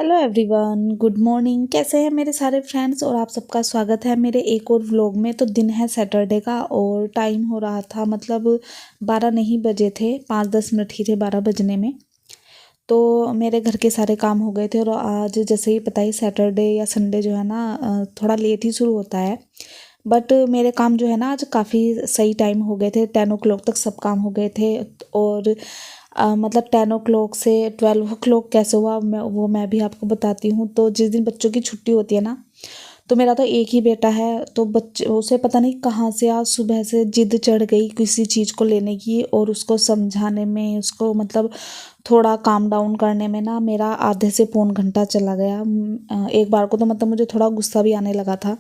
Hello everyone, good morning. कैसे हैं मेरे सारे फ्रेंड्स और आप सबका स्वागत है मेरे एक और व्लॉग में। तो दिन है सैटरडे का और टाइम हो रहा था 12 नहीं बजे थे, 5-10 मिनट ही थे 12 बजने में। तो मेरे घर के सारे काम हो गए थे और आज जैसे ही पता ही सैटरडे या संडे जो है ना थोड़ा लेट ही शुरू होता है। बट मेरे काम जो है ना आज काफ़ी सही टाइम हो गए थे, 10 o'clock तक सब काम हो गए थे। और 10 o'clock से 12 o'clock कैसे हुआ मैं भी आपको बताती हूँ। तो जिस दिन बच्चों की छुट्टी होती है ना, तो मेरा तो एक ही बेटा है, तो बच्चे उसे पता नहीं कहाँ से आज सुबह से जिद चढ़ गई किसी चीज़ को लेने की, और उसको समझाने में, उसको थोड़ा काम डाउन करने में ना मेरा आधे से पौन घंटा चला गया। एक बार को तो मुझे थोड़ा गुस्सा भी आने लगा था,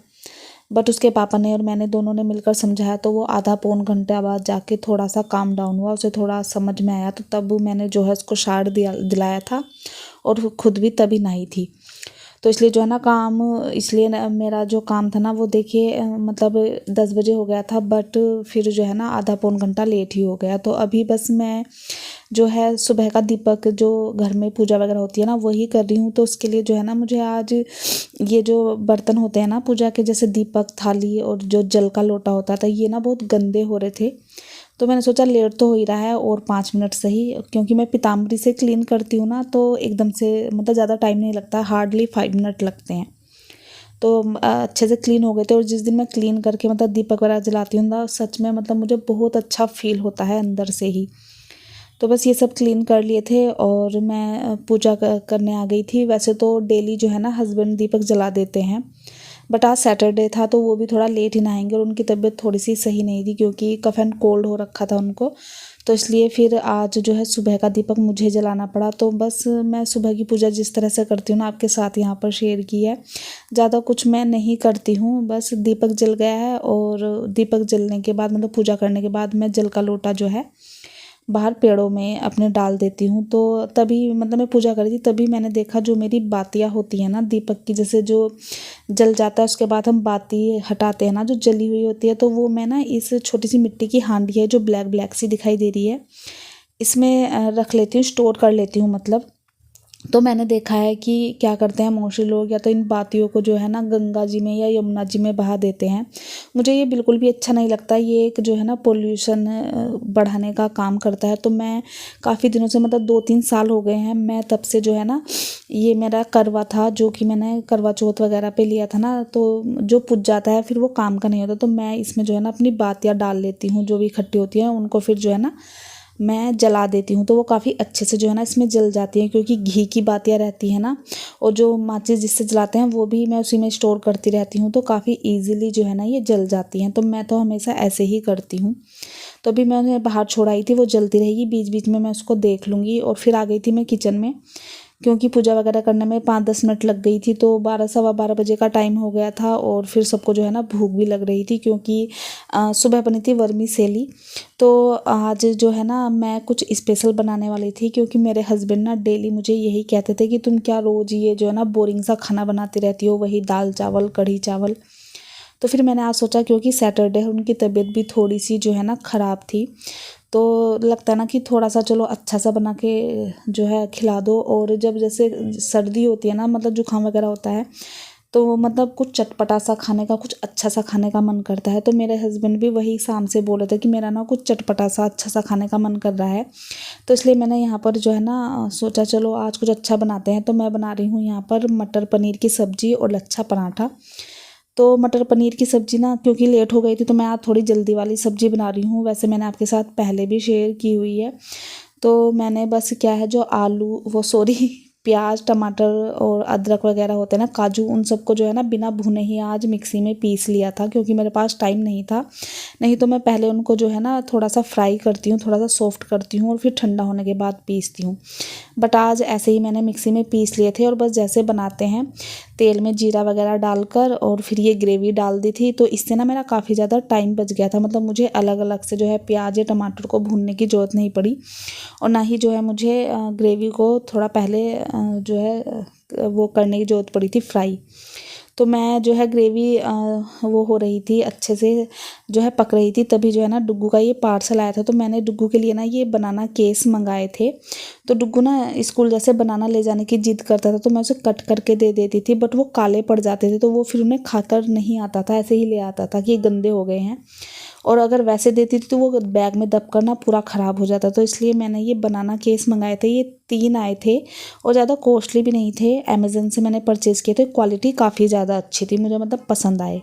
बट उसके पापा ने और मैंने दोनों ने मिलकर समझाया, तो वो आधा पौन घंटे बाद जाके थोड़ा सा काम डाउन हुआ, उसे थोड़ा समझ में आया। तो तब मैंने जो है उसको शार्ट दिलाया था और खुद भी तभी नहाई थी। तो इसलिए जो है ना काम, इसलिए मेरा जो काम था ना वो देखिए 10 बजे हो गया था, बट फिर जो है ना आधा पौन घंटा लेट ही हो गया। तो अभी बस मैं जो है सुबह का दीपक जो घर में पूजा वगैरह होती है ना वही कर रही हूँ। तो उसके लिए जो है ना मुझे आज ये जो बर्तन होते हैं ना पूजा के, जैसे दीपक, थाली और जो जल का लोटा होता था, ये ना बहुत गंदे हो रहे थे। तो मैंने सोचा लेट तो हो ही रहा है और 5 मिनट सही, क्योंकि मैं पीताम्बरी से क्लीन करती हूँ ना, तो एकदम से ज़्यादा टाइम नहीं लगता, हार्डली 5 मिनट लगते हैं। तो अच्छे से क्लीन हो गए थे। और जिस दिन मैं क्लीन करके दीपक वगैरह जलाती हूँ ना, सच में मुझे बहुत अच्छा फील होता है अंदर से ही। तो बस ये सब क्लीन कर लिए थे और मैं पूजा करने आ गई थी। वैसे तो डेली जो है ना हस्बैंड दीपक जला देते हैं, बट आज सैटरडे था तो वो भी थोड़ा लेट ही नहाएंगे, और उनकी तबीयत थोड़ी सी सही नहीं थी क्योंकि कफ एंड कोल्ड हो रखा था उनको। तो इसलिए फिर आज जो है सुबह का दीपक मुझे जलाना पड़ा। तो बस मैं सुबह की पूजा जिस तरह से करती हूँ ना आपके साथ यहाँ पर शेयर की है। ज़्यादा कुछ मैं नहीं करती हूँ, बस दीपक जल गया है और दीपक जलने के बाद पूजा करने के बाद मैं जल का लोटा जो है बाहर पेड़ों में अपने डाल देती हूँ। तो तभी मैं पूजा कर रही थी, तभी मैंने देखा जो मेरी बातियाँ होती हैं ना दीपक की, जैसे जो जल जाता है उसके बाद हम बाती हटाते हैं ना जो जली हुई होती है, तो वो मैं ना इस छोटी सी मिट्टी की हांडी है जो ब्लैक ब्लैक सी दिखाई दे रही है, इसमें रख लेती हूँ, स्टोर कर लेती हूँ तो मैंने देखा है कि क्या करते हैं मोस्टली लोग, या तो इन बातियों को जो है ना गंगा जी में या यमुना जी में बहा देते हैं। मुझे ये बिल्कुल भी अच्छा नहीं लगता, ये एक जो है ना पोल्यूशन बढ़ाने का काम करता है। तो मैं काफ़ी दिनों से 2-3 साल हो गए हैं, मैं तब से जो है ना, ये मेरा करवा था जो कि मैंने करवा चौथ वगैरह पे लिया था ना, तो जो पुज जाता है फिर वो काम का नहीं होता। तो मैं इसमें जो है ना अपनी बातियाँ डाल लेती हूँ, जो भी इकट्ठी होती हैं उनको फिर जो है ना मैं जला देती हूँ, तो वो काफ़ी अच्छे से जो है ना इसमें जल जाती हैं, क्योंकि घी की बातियाँ रहती हैं ना, और जो माचिस जिससे जलाते हैं वो भी मैं उसी में स्टोर करती रहती हूँ, तो काफ़ी इजीली जो है ना ये जल जाती हैं। तो मैं तो हमेशा ऐसे ही करती हूँ। तो अभी मैंने बाहर छोड़ाई थी, वो जलती रहेगी, बीच बीच में मैं उसको देख लूँगी। और फिर आ गई थी मैं किचन में, क्योंकि पूजा वगैरह करने में 5-10 मिनट लग गई थी, तो 12-12:15 बजे का टाइम हो गया था। और फिर सबको जो है ना भूख भी लग रही थी, क्योंकि सुबह बनी थी वर्मीसेली। तो आज जो है ना मैं कुछ स्पेशल बनाने वाली थी, क्योंकि मेरे हस्बैंड ना डेली मुझे यही कहते थे कि तुम क्या रोज़ ये जो है ना बोरिंग सा खाना बनाती रहती हो, वही दाल चावल कढ़ी चावल। तो फिर मैंने आज सोचा, क्योंकि सैटरडे है, उनकी तबीयत भी थोड़ी सी जो है ना ख़राब थी, तो लगता है ना कि थोड़ा सा चलो अच्छा सा बना के जो है खिला दो। और जब जैसे सर्दी होती है ना, जुकाम वगैरह होता है, तो कुछ चटपटा सा खाने का, कुछ अच्छा सा खाने का मन करता है। तो मेरे हस्बैंड भी वही शाम से बोल रहे थे कि मेरा ना कुछ चटपटा सा अच्छा सा खाने का मन कर रहा है। तो इसलिए मैंने यहाँ पर जो है ना सोचा चलो आज कुछ अच्छा बनाते हैं। तो मैं बना रही हूँ यहाँ पर मटर पनीर की सब्ज़ी और लच्छा पराठा। तो मटर पनीर की सब्ज़ी ना क्योंकि लेट हो गई थी, तो मैं आज थोड़ी जल्दी वाली सब्ज़ी बना रही हूँ। वैसे मैंने आपके साथ पहले भी शेयर की हुई है। तो मैंने बस क्या है, जो आलू वो सॉरी प्याज टमाटर और अदरक वगैरह होते हैं ना, काजू, उन सबको जो है ना बिना भुने ही आज मिक्सी में पीस लिया था, क्योंकि मेरे पास टाइम नहीं था। नहीं तो मैं पहले उनको जो है ना थोड़ा सा फ्राई करती हूँ, थोड़ा सा सॉफ्ट करती हूँ और फिर ठंडा होने के बाद पीसती हूँ। बट आज ऐसे ही मैंने मिक्सी में पीस लिए थे, और बस जैसे बनाते हैं तेल में जीरा वगैरह डालकर और फिर ये ग्रेवी डाल दी थी। तो इससे ना मेरा काफ़ी ज़्यादा टाइम बच गया था, मुझे अलग अलग से जो है प्याज या टमाटर को भूनने की ज़रूरत नहीं पड़ी, और ना ही जो है मुझे ग्रेवी को थोड़ा पहले जो है वो करने की ज़रूरत पड़ी थी फ्राई। तो मैं जो है ग्रेवी वो हो रही थी अच्छे से जो है पक रही थी, तभी जो है ना डुग्गू का ये पार्सल आया था। तो मैंने डुग्गू के लिए ना ये बनाना केस मंगाए थे। तो डुग्गू ना स्कूल जैसे बनाना ले जाने की जिद करता था, तो मैं उसे कट करके दे देती थी, बट वो काले पड़ जाते थे, तो वो फिर उन्हें खाकर नहीं आता था, ऐसे ही ले आता था कि ये गंदे हो गए हैं। और अगर वैसे देती थी तो वो बैग में दब कर ना पूरा ख़राब हो जाता। तो इसलिए मैंने ये बनाना केस मंगाए थे। ये 3 आए थे और ज़्यादा कॉस्टली भी नहीं थे, अमेज़न से मैंने परचेज़ किए थे। क्वालिटी काफ़ी ज़्यादा अच्छी थी, मुझे मतलब पसंद आए।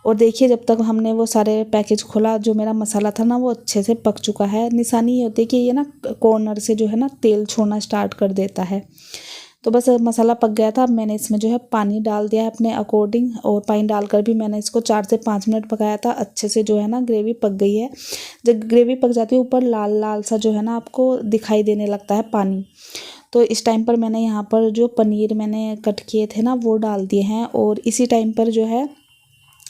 और देखिए जब तक हमने वो सारे पैकेज खोला, जो मेरा मसाला था ना वो अच्छे से पक चुका है। निशानी ये होती है कि ये ना कॉर्नर से जो है ना तेल छोड़ना स्टार्ट कर देता है। तो बस मसाला पक गया था। अब मैंने इसमें जो है पानी डाल दिया है अपने अकॉर्डिंग, और पानी डालकर भी मैंने इसको 4 से 5 मिनट पकाया था। अच्छे से जो है ना ग्रेवी पक गई है। जब ग्रेवी पक जाती है ऊपर लाल लाल सा जो है ना आपको दिखाई देने लगता है पानी, तो इस टाइम पर मैंने यहाँ पर जो पनीर मैंने कट किए थे ना वो डाल दिए हैं। और इसी टाइम पर जो है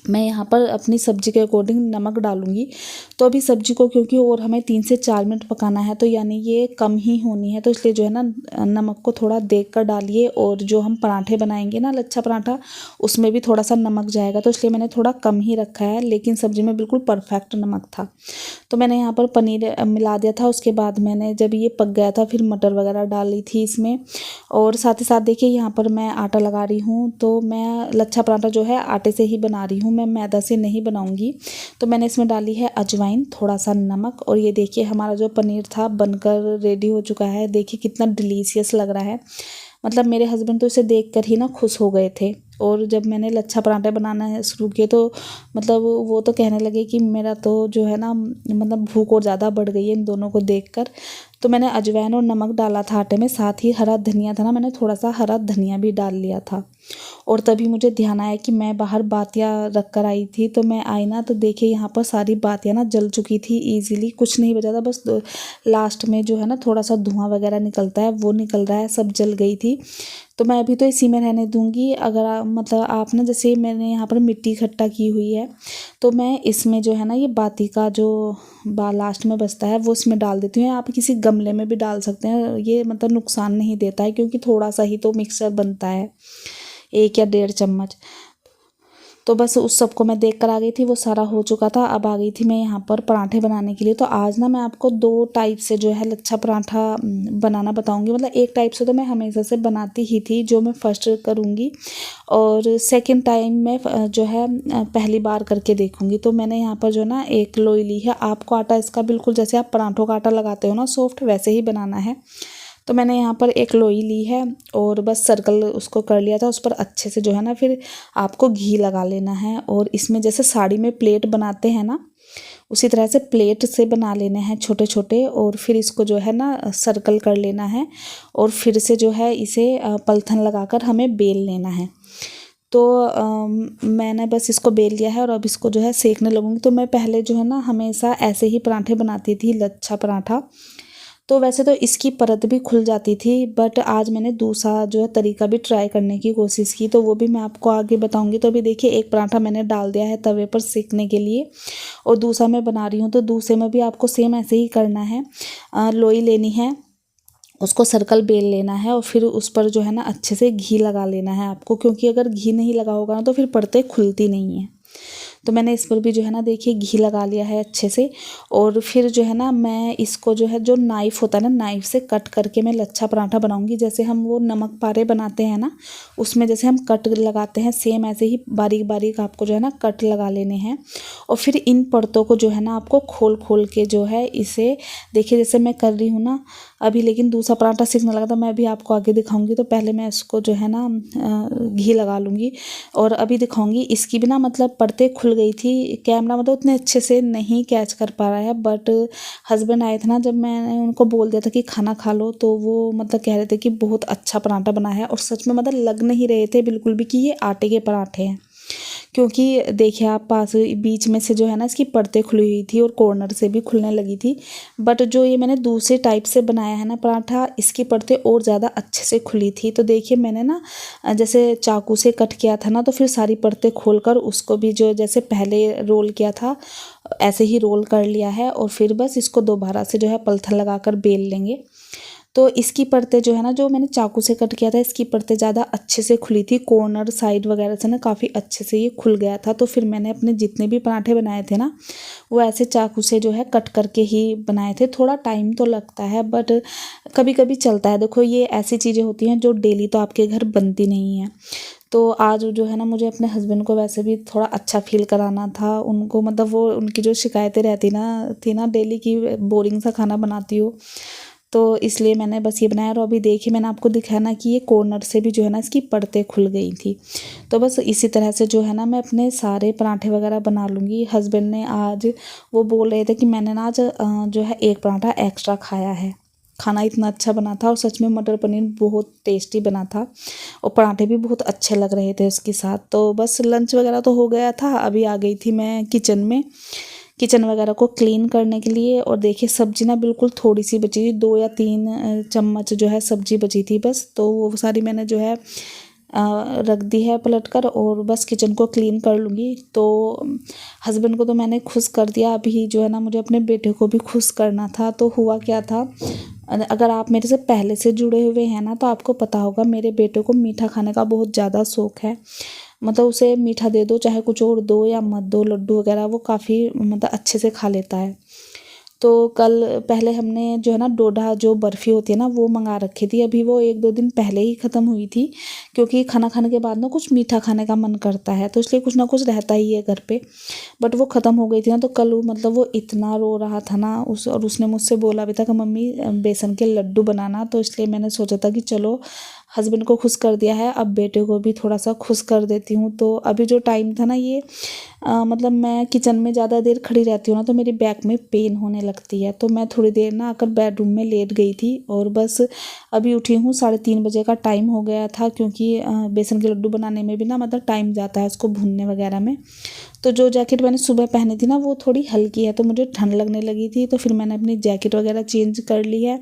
मैं यहाँ पर अपनी सब्ज़ी के अकॉर्डिंग नमक डालूँगी। तो अभी सब्ज़ी को क्योंकि और हमें 3 से 4 मिनट पकाना है, तो यानी ये कम ही होनी है, तो इसलिए जो है ना नमक को थोड़ा देख कर डालिए। और जो हम पराठे बनाएंगे ना लच्छा पराठा, उसमें भी थोड़ा सा नमक जाएगा, तो इसलिए मैंने थोड़ा कम ही रखा है, लेकिन सब्ज़ी में बिल्कुल परफेक्ट नमक था। तो मैंने यहाँ पर पनीर मिला दिया था। उसके बाद मैंने जब ये पक गया था फिर मटर वगैरह डाली थी इसमें। और साथ ही साथ देखिए यहाँ पर मैं आटा लगा रही हूँ। तो मैं लच्छा पराठा जो है आटे से ही बना रही हूँ, मैं मैदा से नहीं बनाऊँगी। तो मैंने इसमें डाली है अजवाइन, थोड़ा सा नमक, और ये देखिए हमारा जो पनीर था बनकर रेडी हो चुका है। देखिए कितना डिलीशियस लग रहा है, मतलब मेरे हस्बैंड तो इसे देखकर ही ना खुश हो गए थे। और जब मैंने लच्छा पराठे बनाना शुरू किए तो मतलब वो तो कहने लगे कि मेरा तो जो है ना मतलब भूख और ज़्यादा बढ़ गई है इन दोनों को देखकर। तो मैंने अजवाइन और नमक डाला था आटे में, साथ ही हरा धनिया था ना, मैंने थोड़ा सा हरा धनिया भी डाल लिया था। और तभी मुझे ध्यान आया कि मैं बाहर बातियाँ रख कर आई थी। तो मैं आई ना तो देखिए यहाँ पर सारी बातियाँ ना जल चुकी थी ईजिली, कुछ नहीं बचा था, बस लास्ट में जो है ना थोड़ा सा धुआं वगैरह निकलता है वो निकल रहा है, सब जल गई थी। तो मैं अभी तो इसी में रहने दूंगी। अगर मतलब आप ना जैसे मैंने यहाँ पर मिट्टी इकट्ठा की हुई है, तो मैं इसमें जो है ना ये बाती का जो लास्ट में बचता है वो इसमें डाल देती हूँ। आप किसी गमले में भी डाल सकते हैं, ये मतलब नुकसान नहीं देता है, क्योंकि थोड़ा सा ही तो मिक्सचर बनता है, 1 या 1.5 चम्मच। तो बस उस सबको मैं देख कर आ गई थी, वो सारा हो चुका था। अब आ गई थी मैं यहाँ पर पराठे बनाने के लिए। तो आज ना मैं आपको 2 टाइप से जो है लच्छा पराठा बनाना बताऊँगी। मतलब एक टाइप से तो मैं हमेशा से बनाती ही थी, जो मैं फर्स्ट करूँगी, और सेकंड टाइम में जो है पहली बार करके देखूँगी। तो मैंने यहाँ पर जो ना 1 लोई ली है। आपको आटा इसका बिल्कुल जैसे आप पराठों का आटा लगाते हो ना सॉफ्ट, वैसे ही बनाना है। तो मैंने यहाँ पर 1 लोई ली है और बस सर्कल उसको कर लिया था। उस पर अच्छे से जो है ना फिर आपको घी लगा लेना है। और इसमें जैसे साड़ी में प्लेट बनाते हैं ना, उसी तरह से प्लेट से बना लेने हैं छोटे छोटे। और फिर इसको जो है ना सर्कल कर लेना है, और फिर से जो है इसे पलथन लगाकर हमें बेल लेना है। तो मैंने बस इसको बेल लिया है और अब इसको जो है सेकने लगूंगी। तो मैं पहले जो है ना हमेशा ऐसे ही पराठे बनाती थी, लच्छा पराठा। तो वैसे तो इसकी परत भी खुल जाती थी, बट आज मैंने दूसरा जो है तरीका भी ट्राई करने की कोशिश की, तो वो भी मैं आपको आगे बताऊंगी। तो अभी देखिए 1 पराठा मैंने डाल दिया है तवे पर सेकने के लिए, और दूसरा मैं बना रही हूँ। तो दूसरे में भी आपको सेम ऐसे ही करना है। लोई लेनी है, उसको सर्कल बेल लेना है, और फिर उस पर जो है ना अच्छे से घी लगा लेना है आपको, क्योंकि अगर घी नहीं लगा होगा ना तो फिर परतें खुलती नहीं हैं। तो मैंने इस पर भी जो है ना देखिए घी लगा लिया है अच्छे से। और फिर जो है ना मैं इसको जो है जो नाइफ़ होता है ना, नाइफ़ से कट करके मैं लच्छा पराठा बनाऊंगी। जैसे हम वो नमक पारे बनाते हैं ना, उसमें जैसे हम कट लगाते हैं, सेम ऐसे ही बारीक बारीक आपको जो है ना कट लगा लेने हैं। और फिर इन परतों को जो है ना आपको खोल खोल के जो है इसे देखिए जैसे मैं कर रही हूँ ना अभी। लेकिन दूसरा पराठा सीखने लगा था, मैं अभी आपको आगे दिखाऊंगी। तो पहले मैं इसको जो है ना घी लगा लूँगी, और अभी दिखाऊंगी। इसकी भी ना मतलब परतें खुल गई थी, कैमरा मतलब उतने अच्छे से नहीं कैच कर पा रहा है, बट हस्बैंड आए थे ना, जब मैंने उनको बोल दिया था कि खाना खा लो, तो वो मतलब कह रहे थे कि बहुत अच्छा पराठा बना है। और सच में मतलब लग नहीं रहे थे बिल्कुल भी कि ये आटे के पराठे हैं, क्योंकि देखिए आप पास बीच में से जो है ना इसकी परतें खुली हुई थी और कॉर्नर से भी खुलने लगी थी। बट जो ये मैंने दूसरे टाइप से बनाया है ना पराठा, इसकी परतें और ज़्यादा अच्छे से खुली थी। तो देखिए मैंने ना जैसे चाकू से कट किया था ना, तो फिर सारी परतें खोलकर उसको भी जो जैसे पहले रोल किया था ऐसे ही रोल कर लिया है। और फिर बस इसको दोबारा से जो है पलथन लगाकर बेल लेंगे। तो इसकी परतें जो है ना, जो मैंने चाकू से कट किया था, इसकी परतें ज़्यादा अच्छे से खुली थी, कॉर्नर साइड वगैरह से ना काफ़ी अच्छे से ये खुल गया था। तो फिर मैंने अपने जितने भी पराठे बनाए थे ना, वो ऐसे चाकू से जो है कट करके ही बनाए थे। थोड़ा टाइम तो लगता है बट कभी कभी चलता है। देखो ये ऐसी चीज़ें होती हैं जो डेली तो आपके घर बनती नहीं है। तो आज जो है ना, मुझे अपने हस्बैंड को वैसे भी थोड़ा अच्छा फील कराना था उनको, मतलब वो उनकी जो शिकायतें रहती थी ना डेली की, बोरिंग सा खाना बनाती हो, तो इसलिए मैंने बस ये बनाया। और अभी देखिए मैंने आपको दिखाया ना कि ये कॉर्नर से भी जो है ना इसकी परतें खुल गई थी। तो बस इसी तरह से जो है ना मैं अपने सारे पराठे वगैरह बना लूँगी। हस्बैंड ने आज वो बोल रहे थे कि मैंने ना आज जो है एक पराठा एक्स्ट्रा खाया है। खाना इतना अच्छा बना था और सच में मटर पनीर बहुत टेस्टी बना था और पराठे भी बहुत अच्छे लग रहे थे उसके साथ। तो बस लंच वगैरह तो हो गया था। अभी आ गई थी मैं किचन में, किचन वगैरह को क्लीन करने के लिए। और देखिए सब्जी ना बिल्कुल थोड़ी सी बची थी, 2 या 3 चम्मच जो है सब्जी बची थी बस। तो वो सारी मैंने जो है रख दी है पलट कर, और बस किचन को क्लीन कर लूँगी। तो हस्बैंड को तो मैंने खुश कर दिया। अभी जो है ना मुझे अपने बेटे को भी खुश करना था। तो हुआ क्या था, अगर आप मेरे से पहले से जुड़े हुए हैं ना, तो आपको पता होगा मेरे बेटे को मीठा खाने का बहुत ज़्यादा शौक़ है। मतलब उसे मीठा दे दो चाहे कुछ और दो या मत दो, लड्डू वगैरह वो काफ़ी मतलब अच्छे से खा लेता है। तो कल पहले हमने जो है ना डोडा, जो बर्फ़ी होती है ना, वो मंगा रखी थी। अभी वो 1-2 दिन पहले ही ख़त्म हुई थी, क्योंकि खाना खाने के बाद ना कुछ मीठा खाने का मन करता है, तो इसलिए कुछ ना कुछ रहता ही है घर पे। बट वो ख़त्म हो गई थी ना, तो कल वो मतलब वो इतना रो रहा था ना और उसने मुझसे बोला भी था कि मम्मी बेसन के लड्डू बनाना। तो इसलिए मैंने सोचा था कि चलो हस्बैंड को खुश कर दिया है, अब बेटे को भी थोड़ा सा खुश कर देती हूँ। तो अभी जो टाइम था ना, ये मतलब मैं किचन में ज़्यादा देर खड़ी रहती हूँ ना, तो मेरी बैक में पेन होने लगती है। तो मैं थोड़ी देर ना आकर बेडरूम में लेट गई थी और बस अभी उठी हूँ। 3:30 बजे का टाइम हो गया था, क्योंकि बेसन के लड्डू बनाने में भी ना मतलब टाइम जाता है उसको भूनने वगैरह में। तो जो जैकेट मैंने सुबह पहनी थी ना, वो थोड़ी हल्की है, तो मुझे ठंड लगने लगी थी। तो फिर मैंने अपनी जैकेट वगैरह चेंज कर ली है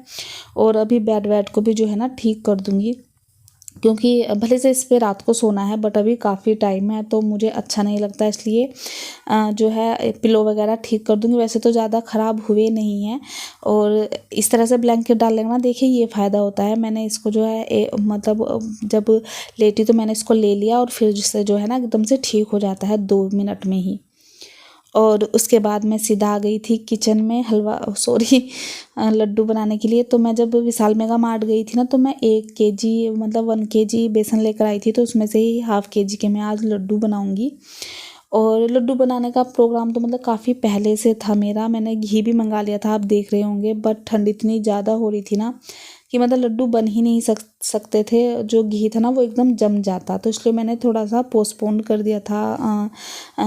और अभी बेड वेड को भी जो है ना ठीक कर दूँगी, क्योंकि भले से इस पे रात को सोना है बट अभी काफ़ी टाइम है, तो मुझे अच्छा नहीं लगता। इसलिए जो है पिलो वगैरह ठीक कर दूँगी। वैसे तो ज़्यादा ख़राब हुए नहीं हैं, और इस तरह से ब्लैंकेट डाल लेना, देखिए ये फ़ायदा होता है। मैंने इसको जो है मतलब जब लेटी तो मैंने इसको ले लिया, और फिर जिससे जो है ना एकदम से ठीक हो जाता है 2 मिनट में ही। और उसके बाद मैं सीधा आ गई थी किचन में लड्डू बनाने के लिए। तो मैं जब विशाल मेगा मार्ट गई थी ना, तो मैं 1 केजी मतलब 1 केजी बेसन लेकर आई थी। तो उसमें से ही ½ केजी के मैं आज लड्डू बनाऊंगी। और लड्डू बनाने का प्रोग्राम तो मतलब काफ़ी पहले से था मेरा। मैंने घी भी मंगा लिया था, आप देख रहे होंगे, बट ठंड इतनी ज़्यादा हो रही थी ना कि मतलब लड्डू बन ही नहीं सकते थे। जो घी था ना वो एकदम जम जाता, तो इसलिए मैंने थोड़ा सा पोस्टपोन कर दिया था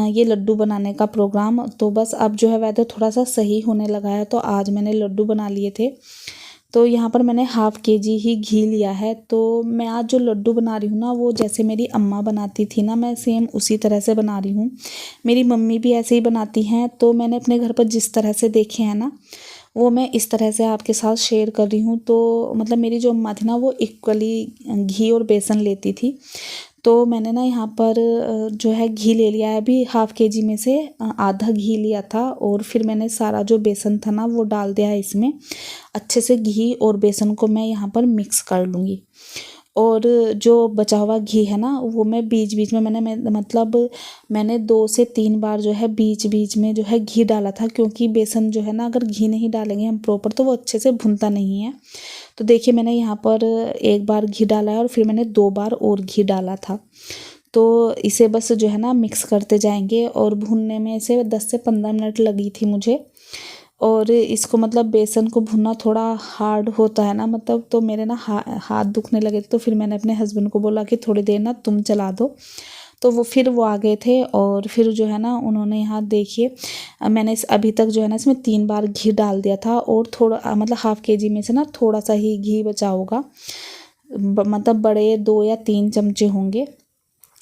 ये लड्डू बनाने का प्रोग्राम। तो बस अब जो है वैसे थोड़ा सा सही होने लगा है, तो आज मैंने लड्डू बना लिए थे। तो यहाँ पर मैंने ½ केजी ही घी लिया है। तो मैं आज जो लड्डू बना रही हूँ ना, वो जैसे मेरी अम्मा बनाती थी ना, मैं सेम उसी तरह से बना रही हूँ। मेरी मम्मी भी ऐसे ही बनाती हैं, तो मैंने अपने घर पर जिस तरह से देखे हैं ना, वो मैं इस तरह से आपके साथ शेयर कर रही हूँ। तो मतलब मेरी जो अम्मा थी ना, वो इक्वली घी और बेसन लेती थी। तो मैंने ना यहाँ पर जो है घी ले लिया है। अभी ½ केजी में से आधा घी लिया था, और फिर मैंने सारा जो बेसन था ना वो डाल दिया है इसमें। अच्छे से घी और बेसन को मैं यहाँ पर मिक्स कर लूँगी। और जो बचा हुआ घी है ना, वो मैं बीच बीच में मैंने 2 से 3 बार जो है बीच बीच में जो है घी डाला था, क्योंकि बेसन जो है ना, अगर घी नहीं डालेंगे हम प्रॉपर, तो वो अच्छे से भुनता नहीं है। तो देखिए मैंने यहाँ पर 1 बार घी डाला है, और फिर मैंने 2 बार और घी डाला था। तो इसे बस जो है ना मिक्स करते जाएंगे, और भूनने में से 10 से 15 मिनट लगी थी मुझे। और इसको मतलब बेसन को भुनना थोड़ा हार्ड होता है ना, मतलब तो मेरे ना हाथ दुखने लगे थे। तो फिर मैंने अपने हस्बैंड को बोला कि थोड़ी देर ना तुम चला दो। तो वो आ गए थे, और फिर जो है ना उन्होंने यहाँ देखिए मैंने अभी तक जो है ना इसमें 3 बार घी डाल दिया था, और थोड़ा मतलब ½ केजी में से ना थोड़ा सा ही घी बचा होगा, मतलब बड़े 2 या 3 चमचे होंगे।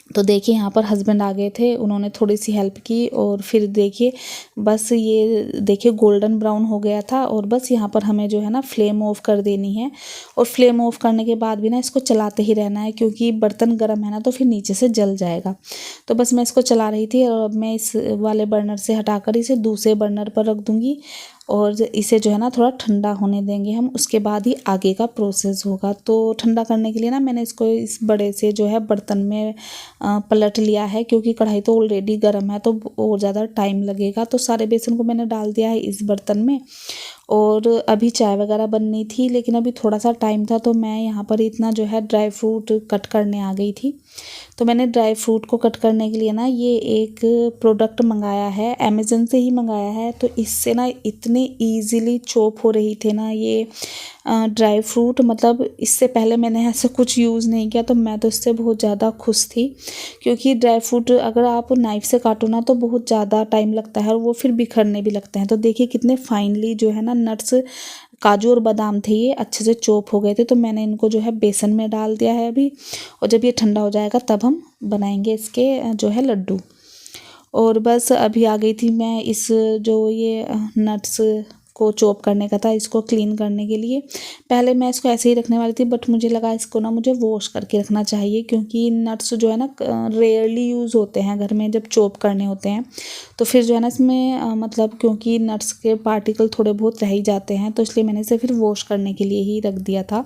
तो देखिए यहाँ पर हस्बैंड आ गए थे, उन्होंने थोड़ी सी हेल्प की, और फिर देखिए बस ये देखिए गोल्डन ब्राउन हो गया था। और बस यहाँ पर हमें जो है ना फ्लेम ऑफ कर देनी है, और फ्लेम ऑफ करने के बाद भी ना इसको चलाते ही रहना है, क्योंकि बर्तन गर्म है ना, तो फिर नीचे से जल जाएगा। तो बस मैं इसको चला रही थी, और अब मैं इस वाले बर्नर से हटाकर इसे दूसरे बर्नर पर रख दूँगी। और इसे जो है ना थोड़ा ठंडा होने देंगे हम, उसके बाद ही आगे का प्रोसेस होगा। तो ठंडा करने के लिए ना मैंने इसको इस बड़े से जो है बर्तन में पलट लिया है, क्योंकि कढ़ाई तो ऑलरेडी गर्म है तो और ज़्यादा टाइम लगेगा। तो सारे बेसन को मैंने डाल दिया है इस बर्तन में। और अभी चाय वगैरह बननी थी, लेकिन अभी थोड़ा सा टाइम था तो मैं यहाँ पर इतना जो है ड्राई फ्रूट कट करने आ गई थी। तो मैंने ड्राई फ्रूट को कट करने के लिए ना ये एक प्रोडक्ट मंगाया है, अमेज़न से ही मंगाया है। तो इससे ना इतने ईज़िली चॉप हो रही थे ना ये ड्राई फ्रूट, मतलब इससे पहले मैंने ऐसा कुछ यूज़ नहीं किया, तो मैं तो इससे बहुत ज़्यादा खुश थी। क्योंकि ड्राई फ्रूट अगर आप नाइफ़ से काटो ना तो बहुत ज़्यादा टाइम लगता है और वो फिर बिखरने भी लगते हैं। तो देखिए कितने फाइनली जो है ना नट्स, काजू और बादाम थे ये अच्छे से चॉप हो गए थे। तो मैंने इनको जो है बेसन में डाल दिया है अभी, और जब ये ठंडा हो जाएगा तब हम बनाएंगे इसके जो है लड्डू। और बस अभी आ गई थी मैं इस जो ये नट्स को चॉप करने का था, इसको क्लीन करने के लिए। पहले मैं इसको ऐसे ही रखने वाली थी, बट मुझे लगा इसको ना मुझे वॉश करके रखना चाहिए, क्योंकि नट्स जो है ना रेयरली यूज़ होते हैं घर में जब चॉप करने होते हैं। तो फिर जो है ना इसमें मतलब क्योंकि नट्स के पार्टिकल थोड़े बहुत रह ही जाते हैं, तो इसलिए मैंने इसे फिर वॉश करने के लिए ही रख दिया था।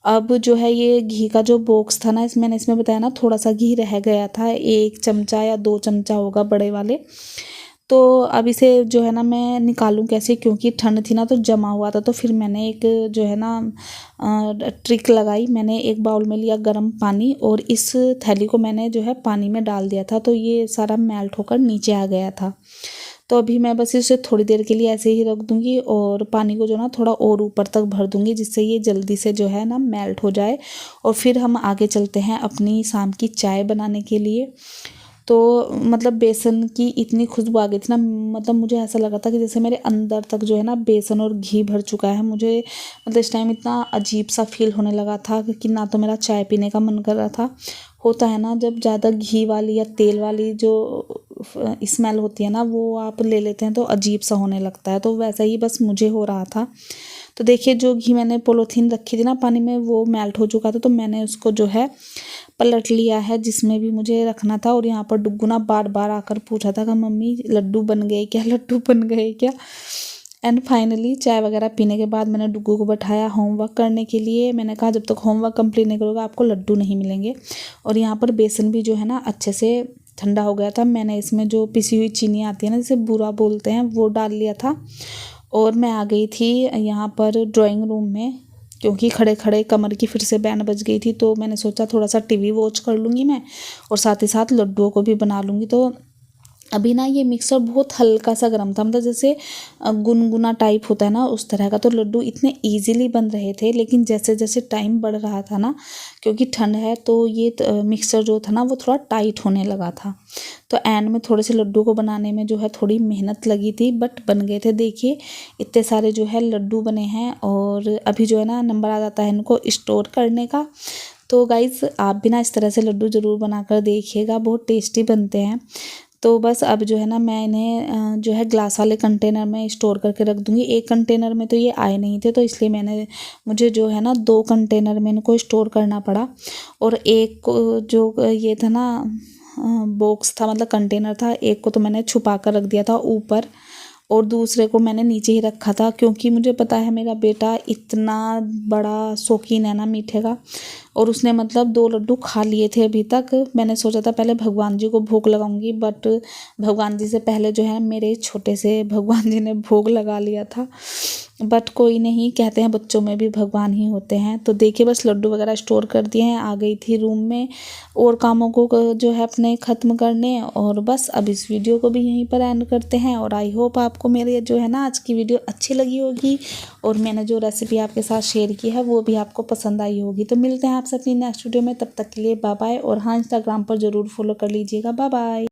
अब जो है ये घी का जो बॉक्स था ना, मैंने इसमें बताया ना थोड़ा सा घी रह गया था, 1 चमचा या 2 चमचा होगा बड़े वाले। तो अब इसे जो है ना मैं निकालूं कैसे, क्योंकि ठंड थी ना तो जमा हुआ था। तो फिर मैंने एक जो है ना ट्रिक लगाई। मैंने एक बाउल में लिया गर्म पानी और इस थैली को मैंने जो है पानी में डाल दिया था, तो ये सारा मेल्ट होकर नीचे आ गया था। तो अभी मैं बस इसे थोड़ी देर के लिए ऐसे ही रख दूंगी और पानी को जो ना थोड़ा और ऊपर तक भर दूंगी, जिससे ये जल्दी से जो है ना मेल्ट हो जाए। और फिर हम आगे चलते हैं अपनी शाम की चाय बनाने के लिए। तो मतलब बेसन की इतनी खुशबू आ गई थी ना, मतलब मुझे ऐसा लगा था कि जैसे मेरे अंदर तक जो है ना बेसन और घी भर चुका है। मुझे मतलब इस टाइम इतना अजीब सा फील होने लगा था कि ना तो मेरा चाय पीने का मन कर रहा था। होता है ना जब ज़्यादा घी वाली या तेल वाली जो स्मेल होती है ना वो आप ले लेते हैं तो अजीब सा होने लगता है, तो वैसा ही बस मुझे हो रहा था। तो देखिए जो घी मैंने पॉलीथीन रखी थी ना पानी में वो मेल्ट हो चुका था, तो मैंने उसको जो है पलट लिया है जिसमें भी मुझे रखना था। और यहाँ पर डुग्गू ना बार बार आकर पूछा था कि मम्मी लड्डू बन गए क्या, लड्डू बन गए क्या। एंड फाइनली चाय वगैरह पीने के बाद मैंने डुग्गू को बैठाया होमवर्क करने के लिए। मैंने कहा जब तक होमवर्क कंप्लीट नहीं करोगे आपको लड्डू नहीं मिलेंगे। और यहाँ पर बेसन भी जो है ना अच्छे से ठंडा हो गया था। मैंने इसमें जो पिसी हुई चीनी आती है ना जिसे बूरा बोलते हैं वो डाल लिया था। और मैं आ गई थी यहाँ पर ड्राइंग रूम में, क्योंकि खड़े खड़े कमर की फिर से बैंड बज गई थी। तो मैंने सोचा थोड़ा सा टीवी वॉच कर लूँगी मैं और साथ ही साथ लड्डुओं को भी बना लूँगी। तो अभी ना ये मिक्सर बहुत हल्का सा गर्म था, मतलब जैसे गुनगुना टाइप होता है ना उस तरह का। तो लड्डू इतने इजीली बन रहे थे, लेकिन जैसे जैसे टाइम बढ़ रहा था ना, क्योंकि ठंड है तो ये मिक्सर जो था ना वो थोड़ा टाइट होने लगा था। तो एंड में थोड़े से लड्डू को बनाने में जो है थोड़ी मेहनत लगी थी, बट बन गए थे। देखिए इतने सारे जो है लड्डू बने हैं। और अभी जो है ना नंबर आ जाता है इनको स्टोर करने का। तो गाइज़ आप भी ना इस तरह से लड्डू ज़रूर बनाकर देखिएगा, बहुत टेस्टी बनते हैं। तो बस अब जो है ना मैं इन्हें जो है ग्लास वाले कंटेनर में स्टोर करके रख दूँगी। एक कंटेनर में तो ये आए नहीं थे, तो इसलिए मुझे जो है ना 2 कंटेनर में इनको स्टोर करना पड़ा। और एक को जो ये था ना बॉक्स था, मतलब कंटेनर था, एक को तो मैंने छुपा कर रख दिया था ऊपर और दूसरे को मैंने नीचे ही रखा था, क्योंकि मुझे पता है मेरा बेटा इतना बड़ा शौकीन है ना मीठे का। और उसने मतलब 2 लड्डू खा लिए थे अभी तक। मैंने सोचा था पहले भगवान जी को भोग लगाऊंगी, बट भगवान जी से पहले जो है मेरे छोटे से भगवान जी ने भोग लगा लिया था। बट कोई नहीं, कहते हैं बच्चों में भी भगवान ही होते हैं। तो देखिए बस लड्डू वगैरह स्टोर कर दिए हैं, आ गई थी रूम में और कामों को जो है अपने ख़त्म करने। और बस अब इस वीडियो को भी यहीं पर एंड करते हैं। और आई होप आपको मेरे जो है ना आज की वीडियो अच्छी लगी होगी और मैंने जो रेसिपी आपके साथ शेयर की है वो भी आपको पसंद आई होगी। तो मिलते हैं आपसे अपनी नेक्स्ट वीडियो में, तब तक के लिए बाय बाय। और हाँ इंस्टाग्राम पर ज़रूर फॉलो कर लीजिएगा। Bye bye.